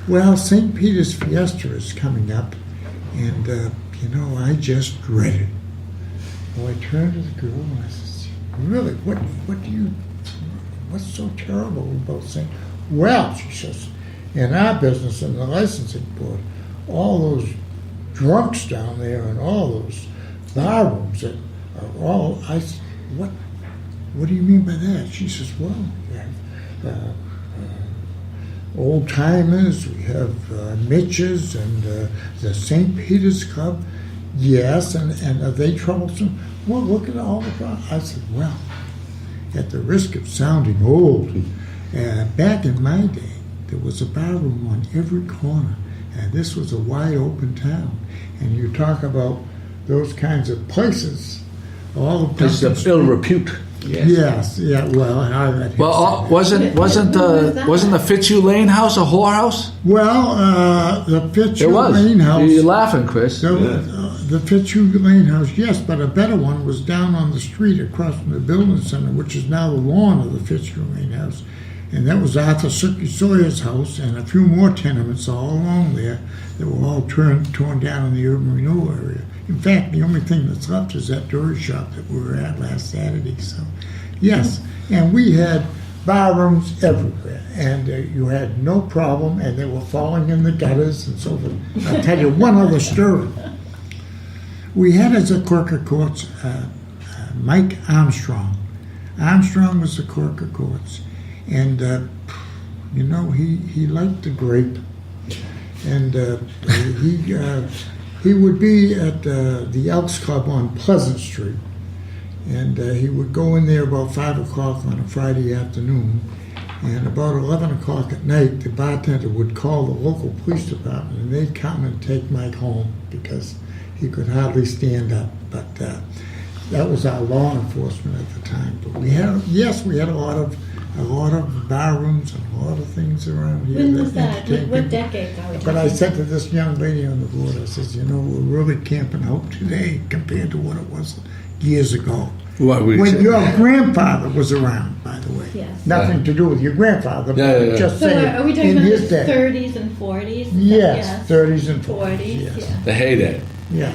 "Well, St. Peter's Fiesta is coming up, and I just dread it." Well, I turned to the girl and I said, "Really? What's so terrible about St. Well," she says, "in our business, in the licensing board, all those drunks down there and all those bar rooms that are all." I said, What do you mean by that?" She says, "Well, we have old timers, we have Mitches and the St. Peter's Club." "Yes, and are they troublesome?" "Well, look at all the problems." I said, "Well, at the risk of sounding old, back in my day, there was a bar room on every corner, and this was a wide open town. And you talk about those kinds of places, all of Places of ill repute. Yes, yeah. Well, Wasn't the Fitzhugh Lane house a whorehouse? Well, the Fitzhugh It was. Lane House. You're laughing, Chris. The Fitzhugh Lane House, yes, but a better one was down on the street across from the building center, which is now the lawn of the Fitzhugh Lane House. And that was Arthur Sawyer's house and a few more tenements all along there that were all torn down in the urban renewal area. In fact, the only thing that's left is that dory shop that we were at last Saturday. So, yes, and we had bar rooms everywhere, and you had no problem, and they were falling in the gutters and so forth. I'll tell you one other story. We had as a clerk of courts Mike Armstrong. Armstrong was the clerk of courts, and he liked the grape, and he would be at the Elks Club on Pleasant Street, and he would go in there about 5 o'clock on a Friday afternoon, and about 11 o'clock at night, the bartender would call the local police department, and they'd come and take Mike home because he could hardly stand up. But that was our law enforcement at the time. But we had a lot of a lot of bar rooms and a lot of things around here. When was that? entertain What people. decade are we But I talking? said to this young lady on the board, I says, we're really camping out today compared to what it was years ago. What we When said- your grandfather was around, by the way. Yes. Nothing to do with your grandfather, Yeah, but yeah. just So saying, are we talking in about his the day. 30s and 40s? Yes, 30s and 40s, 40s, yes. yeah. The heyday. Yeah.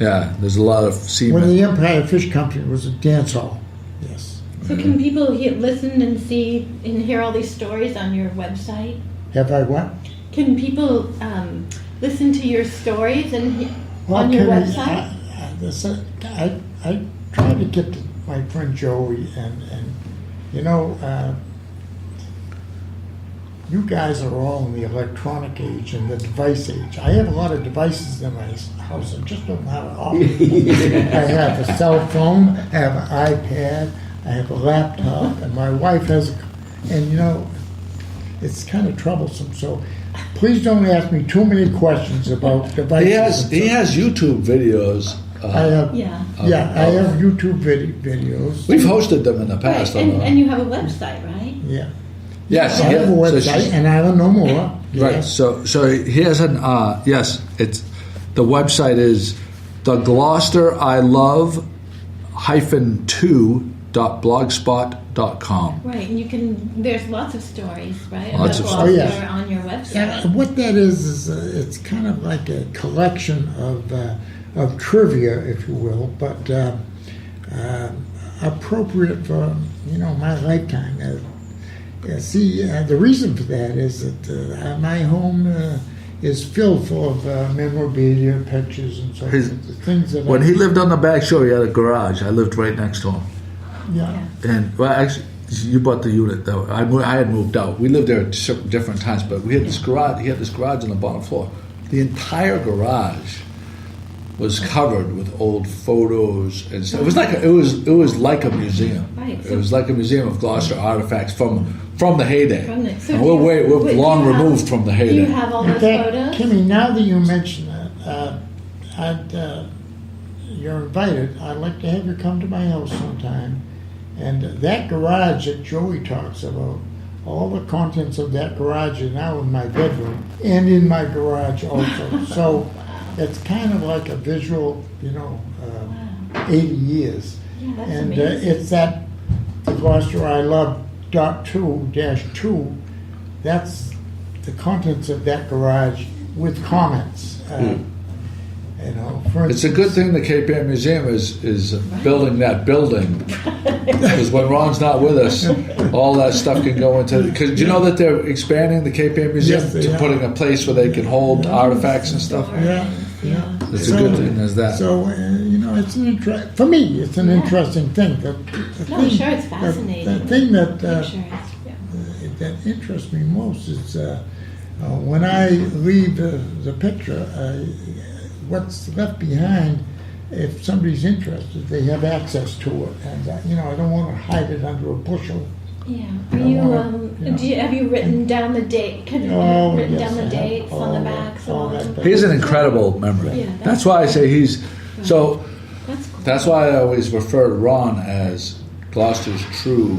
Yeah, there's a lot of When seamen. the Empire Fish Company was a dance hall. Yes. So can people listen and see and hear all these stories on your website? Have I what? Can people listen to your stories and Well, on your Kenny, website? I try to get to my friend Joey, and you guys are all in the electronic age and the device age. I have a lot of devices in my house. I just don't know how to operate them. I have a cell phone, I have an iPad, I have a laptop, and my wife has it's kind of troublesome. So please don't ask me too many questions about devices. He has YouTube videos. I have, Yeah. I have YouTube videos. We've hosted them in the Right, past. and you have a website, right? Yeah. Yes, I have a so website, she's- and I will know more. Right. Yes. So here's an yes. It's the website is the Gloucester I love -2.blogspot.com. Right, and there's lots of stories, right? Lots about of Gloucester stories. Oh, yes. on your website. And what that is it's kind of like a collection of trivia, if you will, but appropriate for my lifetime. The reason for that is that my home is filled full of memorabilia, pictures, and so His- forth. The things that When he lived on the back shore, he had a garage. I lived right next to him. yeah. And well, actually, you bought the unit though. I had moved out. We lived there at different times, but we had this garage. He had this garage on the bottom floor. The entire garage was covered with old photos and stuff. It was like it was like a museum. Right, It was like a museum of Gloucester artifacts from the heyday. From the- so and do we're you- we're do long you have- removed from the Do heyday. you have all In those fact, photos? Kimmy, now that you mention that, you're invited. I'd like to have you come to my house sometime. And that garage that Joey talks about, all the contents of that garage are now in my bedroom and in my garage also. So it's kind of like a visual, 80 years. Yeah, that's And amazing. it's that the Gloucester I love .2-2. That's the contents of that garage with comments. For It's a good thing the Cape Air Museum is building that building, because when Ron's not with us, all that stuff can go into. Because you know that they're expanding the Cape Air Museum Yes, they to are. putting a place where they can hold artifacts and stuff. Yeah. It's a good thing. There's that. So it's for me, it's an interesting thing. The No, sure, it's fascinating. The thing that Pictures, yeah. that interests me most is when I leave the picture, what's left behind. If somebody's interested, they have access to it, and I don't want to hide it under a bushel. Yeah. I Are you, wanna, have you written down the date? Have you Oh, written yes, down the I have. dates on the All backs? that- all and that. He's an incredible memory. Yeah, that's why I say he's so. That's cool. That's why I always refer to Ron as Gloucester's true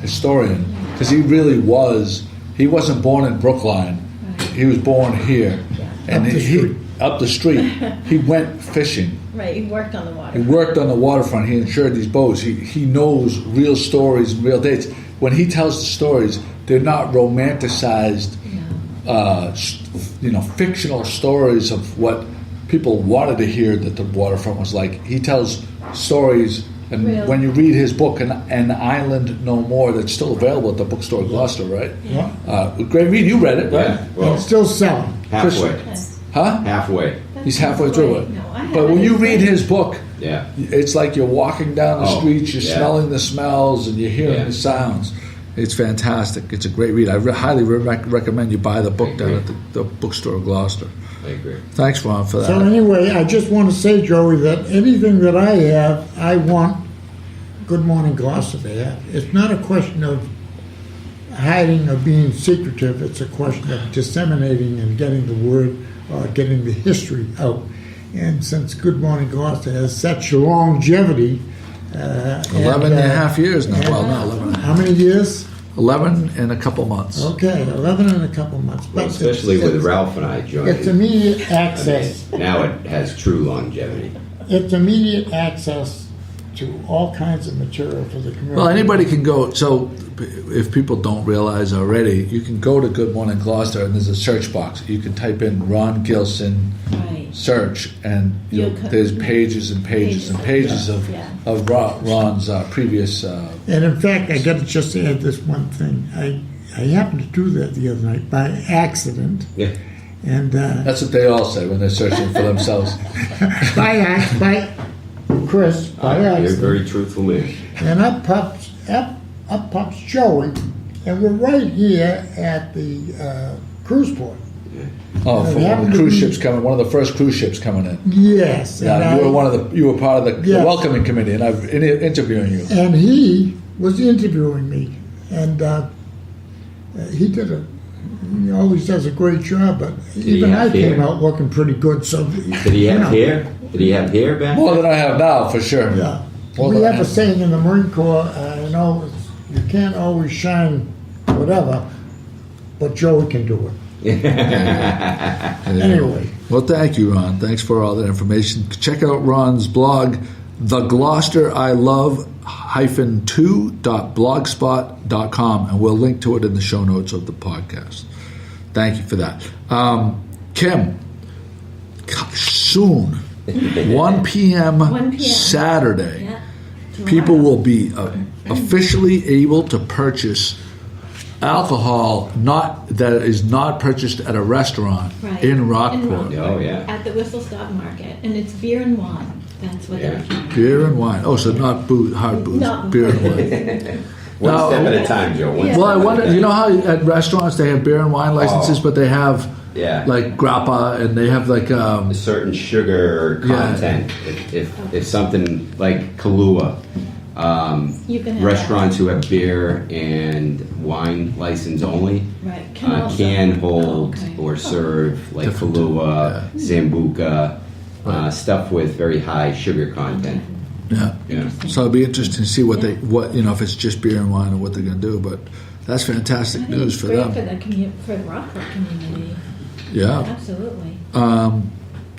historian, because he really was. He wasn't born in Brookline. Right. He was born here, and Up the street. up the street. He went fishing. Right, you worked on the water. He worked on the waterfront. He insured these boats. He knows real stories and real dates. When he tells the stories, they're not romanticized, fictional stories of what people wanted to hear that the waterfront was like. He tells stories, and Real. when you read his book, An Island No More, that's still available at the bookstore Gloucester, right? Yeah. Great read. You read it, right? Yeah, well, It's still selling. halfway. Yes. Huh? Halfway. That's He's halfway through it. No, I But when haven't. you read his book, Yeah. it's like you're walking down the Oh, streets, you're yeah. smelling the smells, and you're hearing Yeah. the sounds. It's fantastic. It's a great read. I highly recommend you buy the book down at the bookstore of Gloucester. I agree. Thanks, Ron, for that. So anyway, I just want to say, Joey, that anything that I have, I want Good Morning Gloucester to have. It's not a question of hiding or being secretive. It's a question of disseminating and getting the word or getting the history out. And since Good Morning Gloucester has such longevity, 11 and a half years now. Well, not 11 and a half. How many years? 11 in a couple months. Okay, 11 in a couple months. Well, But especially it's- with Ralph and I It's joining. immediate access. Now it has true longevity. It's immediate access to all kinds of material for the community. Well, anybody can go. So, if people don't realize already, you can go to Good Morning Gloucester, and there's a search box. You can type in Ron Gilson Right. search, and there's pages and pages and pages of Yeah. Ron's previous. And in fact, I got to just add this one thing. I happened to do that the other night by accident, Yeah. and That's what they all say when they're searching for themselves. by Chris, by You're a accident. very truthful man. And up pops Joey, and we're right here at the cruise port. Oh, It from happened to cruise be- ships coming. One of the first cruise ships coming in. Yes. and Yeah, you were part of the Yes. welcoming committee, and I've interviewing you. And he was interviewing me, and he he always does a great job, but he even I have came hair? out looking pretty good. So Did he have hair? Did he have hair back? More than I have now, for sure. Yeah. More We than I have a saying in the Marine Corps, you can't always shine whatever, but Joey can do it. Anyway. Well, thank you, Ron. Thanks for all that information. Check out Ron's blog, thegloucester-2.blogspot.com, and we'll link to it in the show notes of the podcast. Thank you for that. Kim, soon, 1 p.m. 1 p.m. Saturday, Yeah. people will be officially able to purchase alcohol that is not purchased at a restaurant Right. in Rockport. Oh, yeah. At the Whistle Stop Market, and it's beer and wine. That's what Yeah. they're Beer and wine. Oh, so not booze, hard booze. No. Beer and wine. One Now- step at a time, Joe. One Yeah. Well, I step wonder. You know how at restaurants they have beer and wine licenses, Oh. but they have Yeah. like grappa, and they have like a certain sugar Yeah. content. If something like Kahlua, You can have restaurants who have beer and wine license only Right. can hold Okay. or serve like Different, Kahlua, Sambuca, stuff with very high sugar content. yeah. Yeah. So it'd be interesting to see what if it's just beer and wine or what they're going to do. But that's fantastic I think news it's for great them. for the for the Rockport community. Yeah. Absolutely.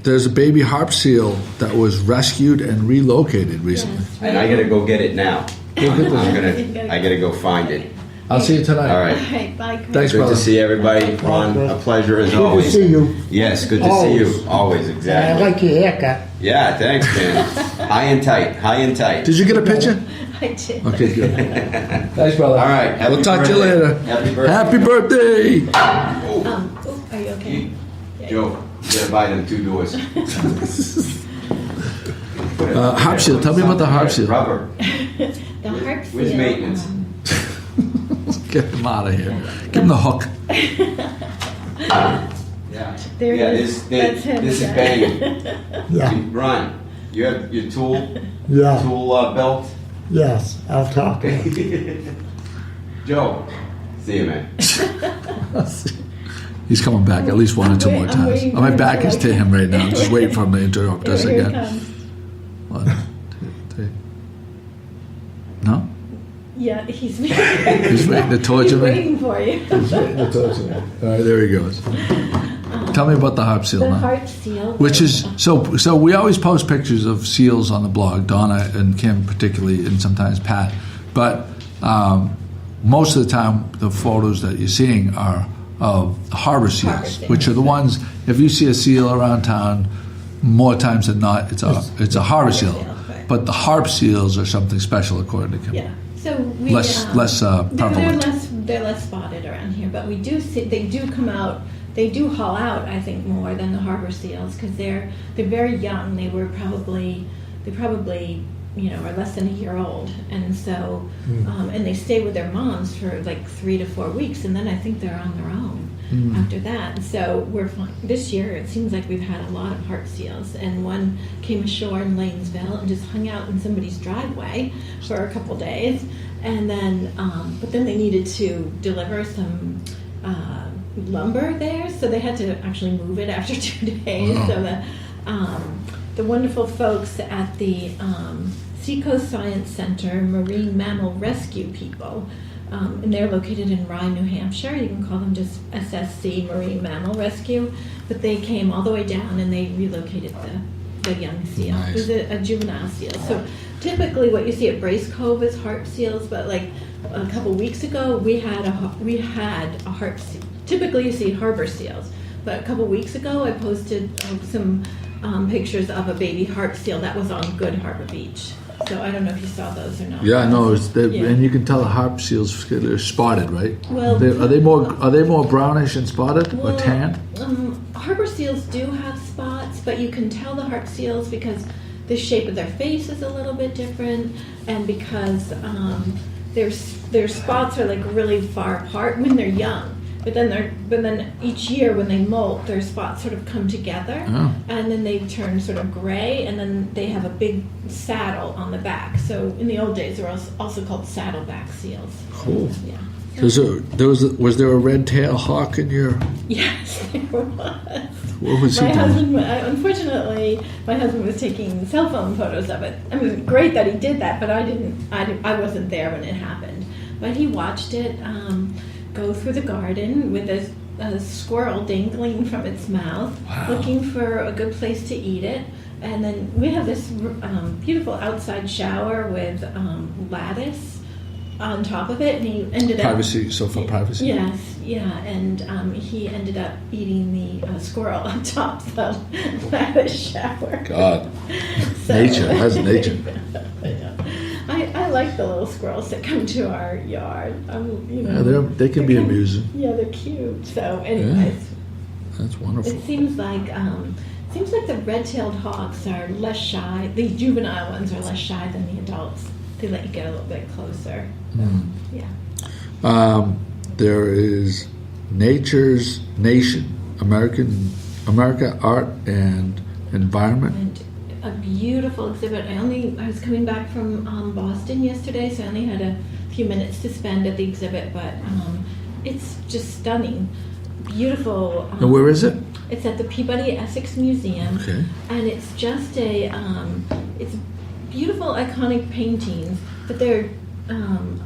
There's a baby harp seal that was rescued and relocated recently. Yes. And I gotta go get it now. I gotta go find it. I'll see you tonight. All All right. right. Bye, Chris. Thanks, Good brother. to see everybody. Ron, a pleasure as Good to always. see you. Yes, good to see you. Always, And I exactly. like your haircut. Yeah, thanks, man. High and tight, high and tight. Did you get a picture? I did. Okay, good. Thanks, brother. All right. Happy We'll talk to you birthday. later. Happy birthday. Happy birthday. Oh, Are you okay? Joe, you gotta buy them 2 doors. Harp seal. Tell me about the harp seal. Rubber. The harp seal. Where's maintenance? Get him out of here. Give him the hook. Yeah. There Yeah, it is. this That's him. is banging. Yeah. Ron, you have your tool Yeah. belt? Yes. I'll talk to you. Joe, see you, man. He's coming back at least 1 or 2 more I'm times. waiting My for back him is to to him right now. I'm just waiting for him to interrupt us Here it again. comes. 1, 2, 3. No? Yeah, he's He's waiting to torture He's me. waiting for you. All right, there he goes. Tell me about the harp seal The now. harp seal. Which is so we always post pictures of seals on the blog, Donna and Kim particularly, and sometimes Pat. But most of the time, the photos that you're seeing are of harbor seals, which are the ones. If you see a seal around town, more times than not, it's a harbor seal. Right. But the harp seals are something special, according to Kim. Yeah. So we Less prevalent. they're less spotted around here, but we do see they do come out. They do haul out, I think, more than the harbor seals because they're very young. They probably are less than a year old, and so and they stay with their moms for like 3 to 4 weeks, and then I think they're on their own after that. And so this year it seems like we've had a lot of harp seals, and one came ashore in Lanesville and just hung out in somebody's driveway for a couple days, and then but then they needed to deliver some lumber there, so they had to actually move it after 2 days. So the wonderful folks at the Seacoast Science Center Marine Mammal Rescue people and they're located in Rye, New Hampshire. You can call them just SSC, Marine Mammal Rescue. But they came all the way down and they relocated the young seal. Nice. It was a juvenile seal. So typically what you see at Brace Cove is harp seals, but like a couple weeks ago we had a harp seal. Typically you see harbor seals, but a couple weeks ago I posted some pictures of a baby harp seal that was on Good Harbor Beach. So I don't know if you saw those or not. Yeah, no, Yeah. and you can tell the harp seals they're spotted, right? Well, are they more brownish and spotted or tan? Harbor seals do have spots, but you can tell the harp seals because the shape of their face is a little bit different, and because their spots are like really far apart when they're young. But then each year when they molt, their spots sort of come together, Oh. and then they turn sort of gray, and then they have a big saddle on the back. So in the old days, they were also called saddleback seals. Cool. Yeah. Was there a red-tailed hawk in your? Yes, there was. What was he My doing? husband, unfortunately, my husband was taking cell phone photos of it. I mean, great that he did that, but I wasn't there when it happened. But he watched it go through the garden with a squirrel dangling from its mouth, Wow. looking for a good place to eat it. And then we have this beautiful outside shower with lattice on top of it, and he ended up Privacy, so for privacy. Yes, yeah, and he ended up eating the squirrel on top of the lattice shower. God, So- nature, that's nature. I like the little squirrels that come to our yard. Yeah, they can be amusing. Yeah, they're cute. So, anyways, That's wonderful. it seems like the red-tailed hawks are less shy. The juvenile ones are less shy than the adults. They let you get a little bit closer. So, yeah. There is Nature's Nation, America Art and Environment. And a beautiful exhibit. I was coming back from Boston yesterday, so I only had a few minutes to spend at the exhibit, but it's just stunning. Beautiful. And where is it? It's at the Peabody Essex Museum. Okay. And it's just it's beautiful, iconic paintings, but they're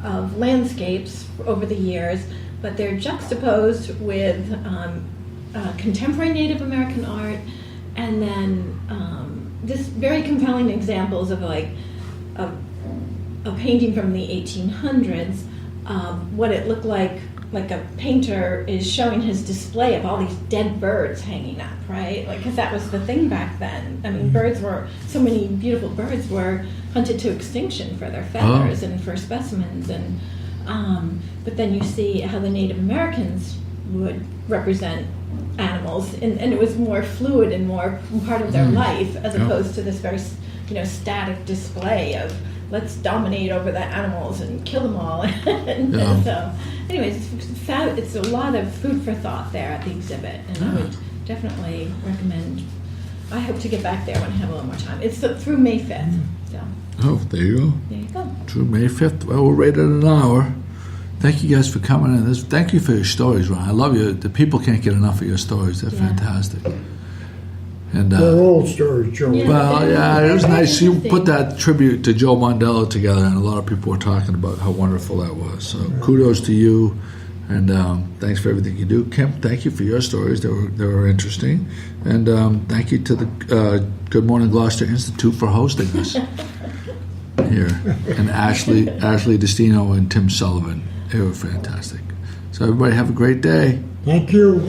of landscapes over the years, but they're juxtaposed with contemporary Native American art, and then this very compelling examples of like a painting from the 1800s of what it looked like a painter is showing his display of all these dead birds hanging up, right? Like, because that was the thing back then. I mean, so many beautiful birds were hunted to extinction for their feathers and for specimens, and but then you see how the Native Americans would represent animals, and it was more fluid and more part of their life, as opposed to this very static display of let's dominate over the animals and kill them all. And so anyways, it's a lot of food for thought there at the exhibit, and I would definitely recommend. I hope to get back there when I have a little more time. It's through May 5th, so Oh, there you go. there you go. Through May 5th. Well, we're right at an hour. Thank you guys for coming in. Thank you for your stories, Ron. I love you. The people can't get enough of your stories. They're fantastic. And They're old stories, Joe. Yeah. well, yeah, it was Very nice. You interesting. put that tribute to Joe Mondello together, and a lot of people were talking about how wonderful that was. So kudos to you, and thanks for everything you do. Kim, thank you for your stories. They were interesting. And thank you to the Good Morning Gloucester Institute for hosting us here. And Ashley Destino and Tim Sullivan. They were fantastic. So everybody have a great day. Thank you.